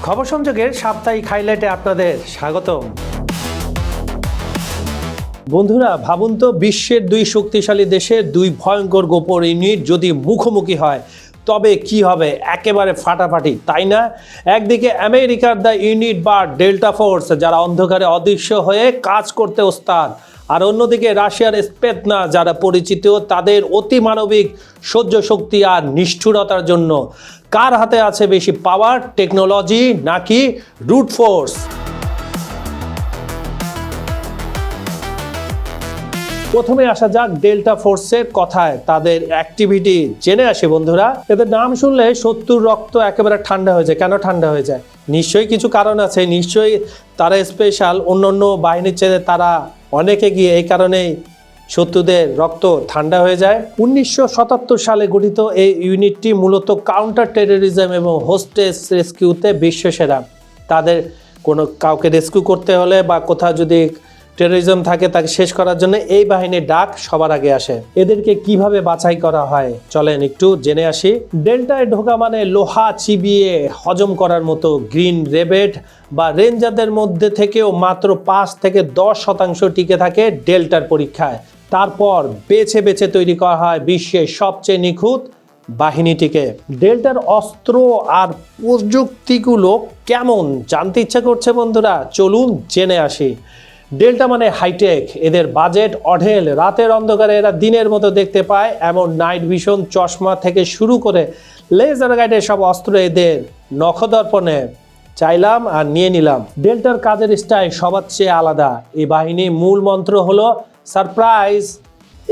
খবর সংযোগের সাপ্তাহিক হাইলাইটে আপনাদের স্বাগতম। বন্ধুরা, ভাবুন তো, বিশ্বের দুই শক্তিশালী দেশের দুই ভয়ঙ্কর গোপন ইউনিট যদি মুখোমুখি হয় তবে কি হবে? একেবারে ফাটাফাটি, তাই না? একদিকে আমেরিকার দ্য ইউনিট বা ডেল্টা ফোর্স, যারা অন্ধকারে অদৃশ্য হয়ে কাজ করতে ওস্তাদ, আর অন্যদিকে রাশিয়ার স্পেতনা, যারা পরিচিত তাদের অতিমানবিক সহ্য শক্তি আর নিষ্ঠুরতার জন্য। কার হাতে আছে বেশি পাওয়ার, টেকনোলজি নাকি রুট ফোর্স? প্রথমে আসা যাক ডেল্টা ফোর্সের কথায়, তাদের অ্যাক্টিভিটি জেনে আসে। বন্ধুরা, এদের নাম শুনলে শত্রুর রক্ত একেবারে ঠান্ডা হয়ে যায়। কেন ঠান্ডা হয়ে যায়? নিশ্চয়ই কিছু কারণ আছে। নিশ্চয়ই তারা স্পেশাল, অন্যান্য বাহিনীর চেয়ে তারা অনেকে গিয়ে এই কারণেই শত্রুদের রক্ত ঠান্ডা হয়ে যায়। 1977 সালে গঠিত এই ইউনিটটি মূলত কাউন্টার টেরোরিজম এবং হোস্টেজ রেস্কিউতে বিশ্বসেরা। তাদের কাউকে রেস্কিউ করতে হলে বা কোথাও যদি টেরোরিজম থাকে তাকে শেষ করার জন্য এই বাহিনীর ডাক সবার আগে আসে। এদেরকে কিভাবে বাছাই করা হয় চলেন একটু জেনে আসি। ডেল্টায় ঢোকা মানে লোহা চিবিয়ে হজম করার মতো। গ্রিন রেবেট বা রেঞ্জারদের মধ্যে থেকেও মাত্র 5 থেকে 10% টিকে থাকে ডেল্টার পরীক্ষায়। তারপর বেছে বেছে তৈরি করা হয় বিশ্বের সবচেয়ে নিখুঁত বাহিনীটিকে। ডেল্টার অস্ত্র আর প্রযুক্তিগুলো কেমন জানতে ইচ্ছা করছে বন্ধুরা? চলুন জেনে আসি। ডেল্টা মানে হাইটেক। এদের বাজেট অঢেল। রাতের অন্ধকারে এরা দিনের মতো দেখতে পায় এমন নাইট ভিশন চশমা থেকে শুরু করে লেজার গাইডের সব অস্ত্র এদের নখদর্পণে চাইলাম আর নিয়ে নিলাম। ডেল্টার কাজের স্টাইল সবার চেয়ে আলাদা। এই বাহিনীর মূল মন্ত্র হলো সারপ্রাইজ।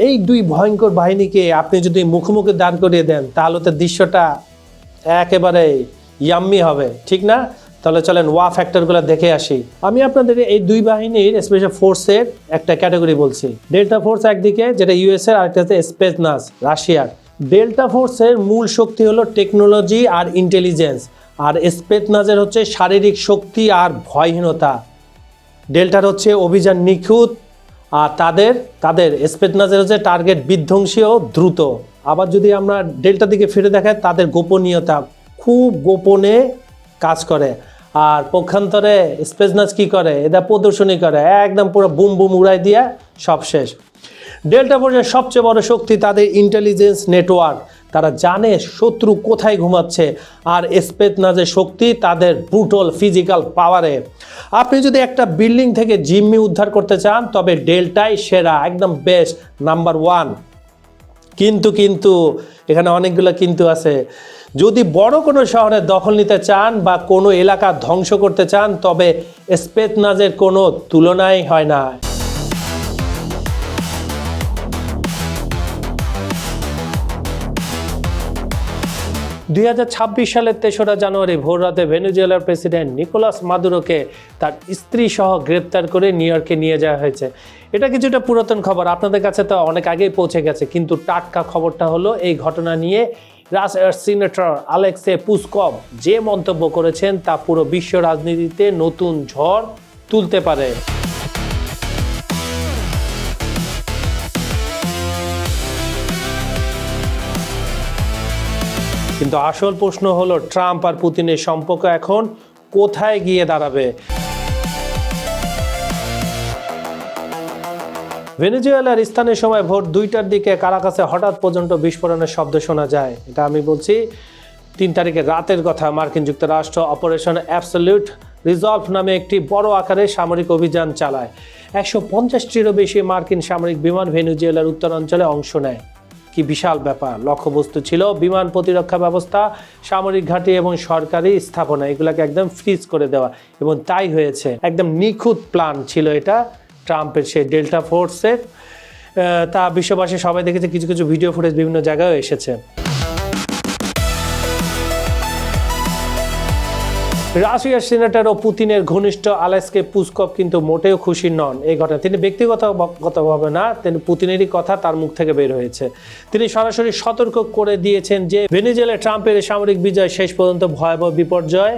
এই দুই ভয়ঙ্কর বাহিনীকে আপনি যদি মুখোমুখি দাঁড় করিয়ে দেন তাহলে তো দৃশ্যটা একেবারে ইয়াম্মি হবে, ঠিক না? তাহলে চলেন ওয়া ফ্যাক্টরগুলো দেখে আসি। আমি আপনাদের এই দুই বাহিনীর স্পেশাল ফোর্সের একটা ক্যাটাগরি বলছি। ডেল্টা ফোর্স একদিকে, যেটা ইউএসএর, আরেকটা হচ্ছে স্পেতনাজ, রাশিয়ার। ডেল্টা ফোর্সের মূল শক্তি হলো টেকনোলজি আর ইন্টেলিজেন্স, আর স্পেতনাজের হচ্ছে শারীরিক শক্তি আর ভয়হীনতা। ডেল্টার হচ্ছে অভিযান নিখুঁত, আর তাদের স্পেতনাজের হচ্ছে টার্গেট বিধ্বংসী ও দ্রুত। আবার যদি আমরা ডেল্টার দিকে ফিরে দেখাই, তাদের গোপনীয়তা, খুব গোপনে কাজ করে। আর পক্ষান্তরে স্পেতনাজ কি করে? এরা প্রদর্শনী করে, একদম পুরো বুম বুম উড়াই দিয়ে সব শেষ। ডেল্টা ফোর্সের সবচেয়ে বড় শক্তি তাদের ইন্টেলিজেন্স নেটওয়ার্ক। তারা জানে শত্রু কোথায় ঘুমাচ্ছে। আর স্পেতনাজের শক্তি তাদের ব্রুটাল ফিজিক্যাল পাওয়ারে। আপনি যদি একটা বিল্ডিং থেকে জিম্মি উদ্ধার করতে চান তবে ডেল্টাই সেরা, একদম বেস্ট, নাম্বার 1। কিন্তু এখানে অনেকগুলো কিন্তু আছে। যদি বড় কোনো শহরের দখল নিতে চান বা কোনো এলাকা ধ্বংস করতে চান তবে স্পেতনাজের কোনো তুলনাই হয় না। 2026 সালের 3রা জানুয়ারি ভোররাতে ভেনেজুয়েলার প্রেসিডেন্ট নিকোলাস মাদুরোকে তার স্ত্রী সহ গ্রেপ্তার করে নিউ ইয়র্কে নিয়ে যাওয়া হয়েছে। এটা কিছুটা পুরাতন খবর, আপনাদের কাছে তো অনেক আগেই পৌঁছে গেছে, কিন্তু টাটকা খবরটা হলো এই ঘটনা নিয়ে রাশিয়ার সিনেটর আলেক্সে পুসকভ যে মন্তব্য করেছেন তা পুরো বিশ্ব রাজনীতিতে নতুন ঝড় তুলতে পারে। কিন্তু আসল প্রশ্ন হলো ট্রাম্প আর পুতিনের সম্পর্ক এখন কোথায় গিয়ে দাঁড়াবে? ভেনেজুয়েলার স্থানীয় সময় ভোর 2টার দিকে কারাকাসে হঠাৎ পর্যন্ত বিস্ফোরণের শব্দ শোনা যায়। এটা আমি বলছি 3 তারিখের রাতের কথা। মার্কিন যুক্তরাষ্ট্র অপারেশন অ্যাবসলিউট রিজলভ নামে একটি বড় আকারের সামরিক অভিযান চালায়। 150টিরও বেশি মার্কিন সামরিক বিমান ভেনেজুয়েলার উত্তরাঞ্চলে অংশ নেয়। কি বিশাল ব্যাপার! লক্ষ্যবস্তু ছিল বিমান প্রতিরক্ষা ব্যবস্থা, সামরিক ঘাঁটি এবং সরকারি স্থাপনা। এগুলোকে একদম ফ্রিজ করে দেওয়া, এবং তাই হয়েছে। একদম নিখুঁত প্ল্যান ছিল এটা ট্রাম্পের সেই ডেল্টা ফোর্সের। তা বিশ্ববাসী সবাই দেখেছে, কিছু কিছু ভিডিও ফুটেজ বিভিন্ন জায়গায় এসেছে। রাশিয়ার সিনেটর ও পুতিনের ঘনিষ্ঠ আলেক্সে পুসকভ কিন্তু মোটেও খুশি নন এই ঘটনা। তিনি ব্যক্তিগতভাবে না, তিনি পুতিনেরই কথা তার মুখ থেকে বের হয়েছে। তিনি সরাসরি সতর্ক করে দিয়েছেন যে ভেনেজুয়েলায় ট্রাম্পের সামরিক বিজয় শেষ পর্যন্ত ভয়াবহ বিপর্যয়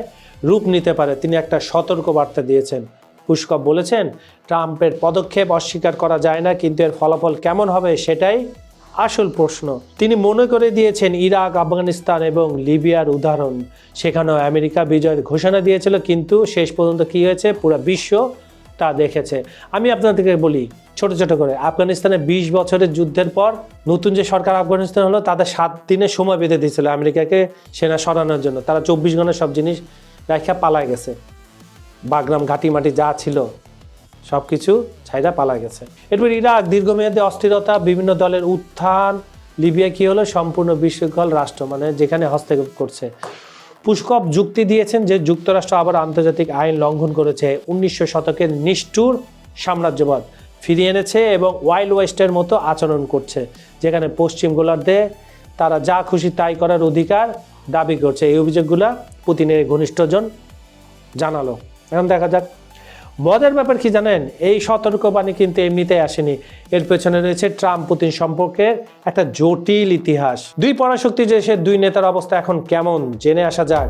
রূপ নিতে পারে। তিনি একটা সতর্ক বার্তা দিয়েছেন। পুসকভ বলেছেন, ট্রাম্পের পদক্ষেপ অস্বীকার করা যায় না, কিন্তু এর ফলাফল কেমন হবে সেটাই আসল প্রশ্ন, তিনি মনে করে দিয়েছেন ইরাক, আফগানিস্তান এবং লিবিয়ার উদাহরণ। সেখানেও আমেরিকা বিজয়ের ঘোষণা দিয়েছিল, কিন্তু শেষ পর্যন্ত কি হয়েছে পুরো বিশ্ব তা দেখেছে। আমি আপনাদেরকে বলি ছোট ছোট করে, আফগানিস্তানে 20 বছরের যুদ্ধের পর নতুন যে সরকার আফগানিস্তান হলো, তাদের 7 দিনের সময় বেঁধে দিয়েছিল আমেরিকাকে সেনা সরানোর জন্য। তারা 24 ঘন্টা সব জিনিস রাখা পালায় গেছে, বাগরাম ঘাটি মাটি যা ছিল সব কিছু ছাইরা পালায় গেছে। এরপর ইরাক দীর্ঘমেয়াদী অস্থিরতা, বিভিন্ন দলের উত্থান। লিবিয়া কি হলো, সম্পূর্ণ বিশৃঙ্খল রাষ্ট্র, মানে যেখানে হস্তক্ষেপ করছে। পুস্কভ যুক্তি দিয়েছেন যে যুক্তরাষ্ট্র আবার আন্তর্জাতিক আইন লঙ্ঘন করেছে, 1900 শতকের নিষ্ঠুর সাম্রাজ্যবাদ ফিরিয়ে এনেছে এবং ওয়াইল্ড ওয়েস্টের মতো আচরণ করছে, যেখানে পশ্চিম গোলার্ধে তারা যা খুশি তাই করার অধিকার দাবি করছে। এই অভিযোগগুলো পুতিনের ঘনিষ্ঠজন জানালো। এখন দেখা যাক। মজার ব্যাপার কি জানেন, এই সতর্কবাণী কিন্তু এমনিতেই আসেনি, এর পেছনে রয়েছে ট্রাম্প পুতিন সম্পর্কের একটা জটিল ইতিহাস। দুই পরাশক্তি দেশের দুই নেতার অবস্থা এখন কেমন জেনে আসা যাক।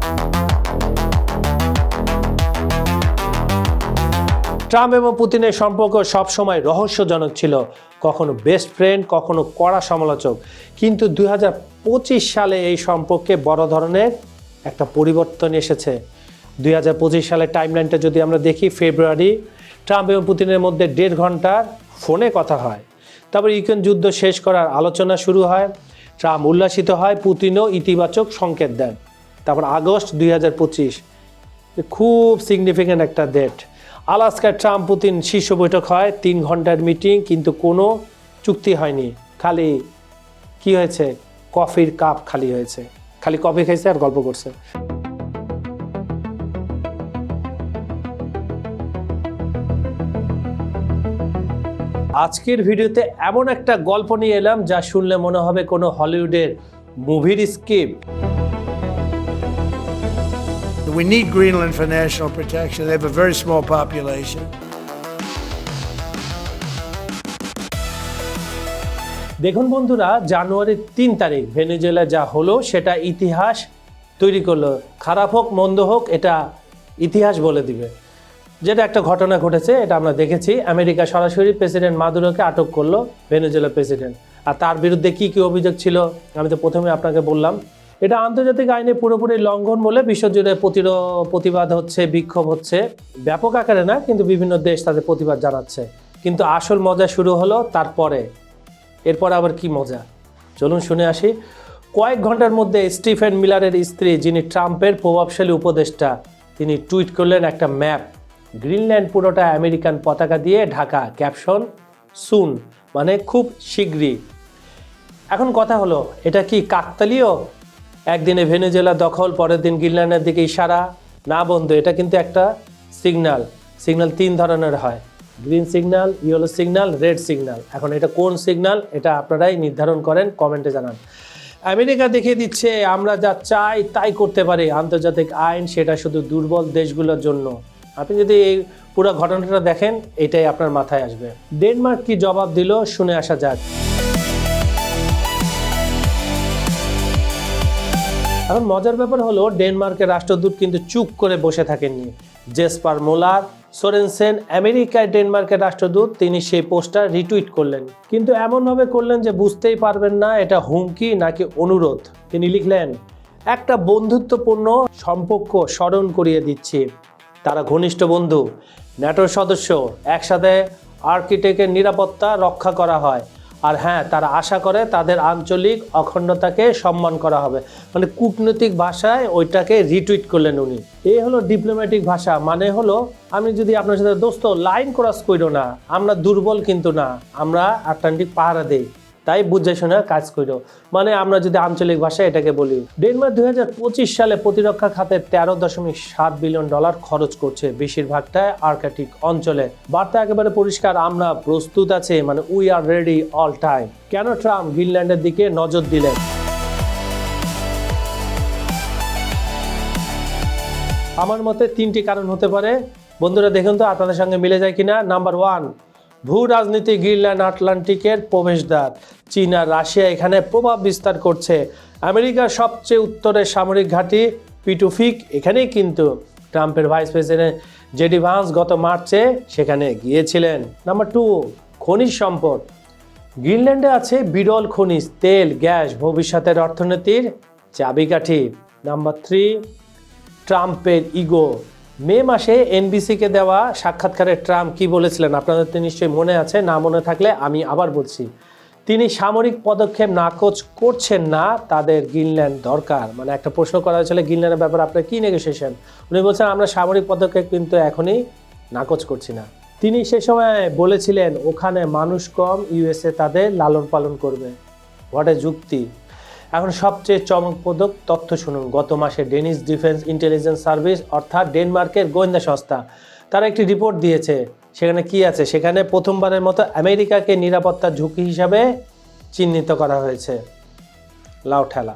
ট্রাম্প এবং পুতিনের সম্পর্ক সবসময় রহস্যজনক ছিল, কখনো বেস্ট ফ্রেন্ড, কখনো কড়া সমালোচক। কিন্তু 2025 সালে এই সম্পর্কে বড় ধরনের একটা পরিবর্তন এসেছে। 2025 সালের টাইমলাইনটা যদি আমরা দেখি, ফেব্রুয়ারি ট্রাম্প এবং পুতিনের মধ্যে 1.5 ঘন্টার ফোনে কথা হয়। তারপর ইউক্রেন যুদ্ধ শেষ করার আলোচনা শুরু হয়, ট্রাম্প উল্লাসিত হয়, পুতিনও ইতিবাচক সংকেত দেন। তারপর আগস্ট 2025, খুব সিগনিফিক্যান্ট একটা ডেট, আলাস্কায় ট্রাম্প পুতিন শীর্ষ বৈঠক হয়, 3 ঘন্টার মিটিং, কিন্তু কোনো চুক্তি হয়নি। খালি কি হয়েছে, কফির কাপ খালি হয়েছে, খালি কফি খাইছে আর গল্প করছে। আজকের ভিডিওতে এমন একটা গল্প নিয়ে এলাম যা শুনলে মনে হবে কোনো হলিউডের মুভির script. We need Greenland for national protection. They have a very small population. দেখুন বন্ধুরা, জানুয়ারির 3 তারিখ ভেনেজুয়েলা যা হলো সেটা ইতিহাস তৈরি করলো। খারাপ হোক মন্দ হোক, এটা ইতিহাস বলে দিবে। যেটা একটা ঘটনা ঘটেছে, এটা আমরা দেখেছি। আমেরিকা সরাসরি প্রেসিডেন্ট মাদুরোকে আটক করলো, ভেনেজুয়েলা প্রেসিডেন্ট। আর তার বিরুদ্ধে কি কি অভিযোগ ছিল আমি তো প্রথমে আপনাকে বললাম। এটা আন্তর্জাতিক আইনে পুরোপুরি লঙ্ঘন বলে বিশ্বজুড়ে প্রতিবাদ হচ্ছে, বিক্ষোভ হচ্ছে, ব্যাপক আকারে না, কিন্তু বিভিন্ন দেশ তাদের প্রতিবাদ জানাচ্ছে। কিন্তু আসল মজা শুরু হলো তারপরে। এরপর আবার কি মজা, চলুন শুনে আসি। কয়েক ঘন্টার মধ্যে স্টিফেন মিলারের স্ত্রী, যিনি ট্রাম্পের প্রভাবশালী উপদেষ্টা, তিনি টুইট করলেন একটা ম্যাপ, গ্রিনল্যান্ড পুরোটা আমেরিকান পতাকা দিয়ে ঢাকা, ক্যাপশন সুন, মানে খুব শীঘ্রই। এখন কথা হলো, এটা কি কাকতালীয়? একদিনে ভেনেজুয়েলা দখল, পরের দিন গ্রিনল্যান্ডের দিকে ইশারা? না বন্ধু, এটা কিন্তু একটা সিগন্যাল। 3 ধরনের হয়, green signal, yellow signal, red signal. এখন এটা কোন সিগন্যাল, এটা আপনারাই নির্ধারণ করেন, কমেন্টে জানান। আমেরিকা দেখিয়ে দিচ্ছে আমরা যা চাই তাই করতে পারি, আন্তর্জাতিক আইন সেটা শুধু দুর্বল দেশগুলোর জন্য। আপনি যদি এই পুরো ঘটনাটা দেখেন, এটাই আপনার মাথায় আসবে। ডেনমার্ক কি জবাব দিল শুনে আসা যাক। এখন মজার ব্যাপার হলো, ডেনমার্কের রাষ্ট্রদূত কিন্তু চুপ করে বসে থাকেননি। জেসপার মোলার সোরেনসেন, আমেরিকায় ডেনমার্কের রাষ্ট্রদূত, তিনি সেই পোস্টার রিটুইট করলেন, কিন্তু এমনভাবে করলেন যে বুঝতেই পারবেন না এটা হুমকি নাকি অনুরোধ। তিনি লিখলেন, একটা বন্ধুত্বপূর্ণ সম্পর্ক স্মরণ করিয়ে দিচ্ছি। তারা ঘনিষ্ঠ বন্ধু, ন্যাটোর সদস্য, একসাথে আর্কটিকের নিরাপত্তা রক্ষা করা হয়। আর হ্যাঁ, তারা আশা করে তাদের আঞ্চলিক অখণ্ডতাকে সম্মান করা হবে। মানে কূটনৈতিক ভাষায় ওইটাকে রিটুইট করলেন উনি। এই হলো ডিপ্লোম্যাটিক ভাষা। মানে হলো, আমি যদি আপনার সাথে দোস্ত লাইন ক্রস করো না, আমরা দুর্বল কিন্তু না, আমরা আটলান্টিক পাহারা দেই, তাই বুঝে শোনা কাজ করো। মানে আমরা যদি আঞ্চলিক ভাষায় এটাকে বলি। ডেনমার্ক 2025 সালে প্রতিরক্ষা খাতে $13.7 বিলিয়ন খরচ করছে, বেশিরভাগটাই আর্কটিক অঞ্চলে। বার্তা একেবারে পরিষ্কার, আমরা প্রস্তুত আছি, মানে we are ready all time. কেন ট্রাম্প গ্রিনল্যান্ডের দিকে নজর দিলেন? আমার মতে 3টি কারণ হতে পারে। বন্ধুরা দেখুন তো আপনাদের সঙ্গে মিলে যায় কিনা। নাম্বার 1, ভূ রাজনীতি, গ্রিনল্যান্ড আটলান্টিকের প্রবেশদ্বার। চীন আর রাশিয়া এখানে প্রভাব বিস্তার করছে। আমেরিকার সবচেয়ে উত্তরের সামরিক ঘাঁটি পিটুফিক এখানেই কিন্তু ট্রাম্পের ভাইস প্রেসিডেন্ট জেডি ভান্স গত মার্চে সেখানে গিয়েছিলেন। নাম্বার 2, খনিজ সম্পদ। গ্রিনল্যান্ডে আছে বিরল খনিজ তেল গ্যাস ভবিষ্যতের অর্থনীতির চাবিকাঠি। নাম্বার 3, ট্রাম্পের ইগো। মে মাসে এনবিসিকে দেওয়া সাক্ষাৎকারে ট্রাম্প কি বলেছিলেন আপনাদের তো নিশ্চয়ই মনে আছে, না মনে থাকলে আমি আবার বলছি। তিনি সামরিক পদক্ষেপ নাকচ করছেন না, তাদের গ্রিনল্যান্ড দরকার। মানে একটা প্রশ্ন করা হয়েছিল গ্রিনল্যান্ডের ব্যাপারে আপনার কি নেগোসিয়েশন, উনি বলছেন আমরা সামরিক পদক্ষেপ কিন্তু এখনই নাকচ করছি না। তিনি সে সময় বলেছিলেন ওখানে মানুষ কম, ইউএসএ তাদের লালন পালন করবে। হোয়াট এ যুক্তি। এখন সবচেয়ে চমকপ্রদ তথ্য শুনুন। গত মাসে ডেনিশ ডিফেন্স ইন্টেলিজেন্স সার্ভিস অর্থাৎ ডেনমার্কের গোয়েন্দা সংস্থা তারা একটি রিপোর্ট দিয়েছে। সেখানে কি আছে? সেখানে প্রথমবারের মতো আমেরিকাকে নিরাপত্তার ঝুঁকি হিসাবে চিহ্নিত করা হয়েছে। লাউ ঠেলা।